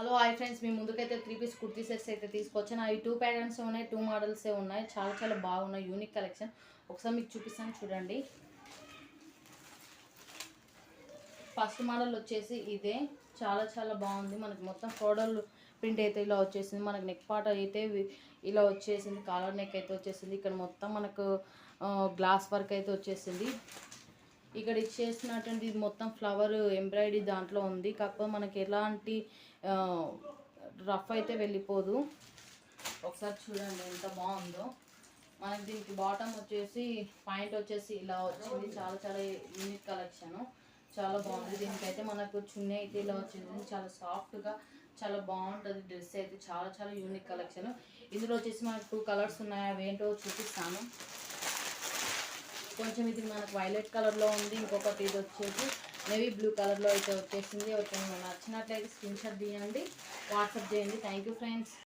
Hello hi friends, మీ ముందుకైతే 3 piece kurti sets అయితే తీసుకొచ్చాను. అవి 2 ప్యాటర్న్స్ ఉన్నాయి, 2 మోడల్సే ఉన్నాయి. చాలా చాలా బాగున్నాయి, యూనిక్ కలెక్షన్. ఒకసారి మీకు చూపిస్తాను చూడండి. ఫస్ట్ మోడల్ వచ్చేసి ఇదే, చాలా చాలా బాగుంది. మనకి మొత్తం ఫ్లోరల్ ప్రింట్ అయితే ఇలా వచ్చేసింది. మనకి నెక్ పార్ట్ అయితే ఇలా వచ్చేసింది, కాలర్ నెక్ అయితే వచ్చేసింది. ఇక్కడ మొత్తం మనకు గ్లాస్ వర్క్ అయితే వచ్చేసింది. ఇక్కడ ఇచ్చేసినటువంటి ఇది మొత్తం ఫ్లవర్ ఎంబ్రాయిడరీ దాంట్లో ఉంది. కాకపోతే మనకి ఎలాంటి రఫ్ అయితే వెళ్ళిపోదు. ఒకసారి చూడండి ఎంత బాగుందో. మనకి దీనికి బాటమ్ వచ్చేసి పాయింట్ వచ్చేసి ఇలా వచ్చింది. చాలా చాలా యూనిక్ కలెక్షన్, చాలా బాగుంది. దీనికైతే మనకు చున్నీ అయితే ఇలా వచ్చింది. చాలా సాఫ్ట్గా చాలా బాగుంటుంది డ్రెస్ అయితే. చాలా చాలా యూనిక్ కలెక్షన్. ఇందులో వచ్చేసి మనకు 2 కలర్స్ ఉన్నాయి. అవి ఏంటో చూపిస్తాను. కొంచెం ఇది మనకు వైలెట్ కలర్లో ఉంది, ఇంకొకటి ఇది వచ్చేసి నేవీ బ్లూ కలర్లో అయితే వచ్చేసింది. నచ్చినట్లయితే స్క్రీన్ షాట్ తీయండి, వాట్సాప్ చేయండి. Thank you friends.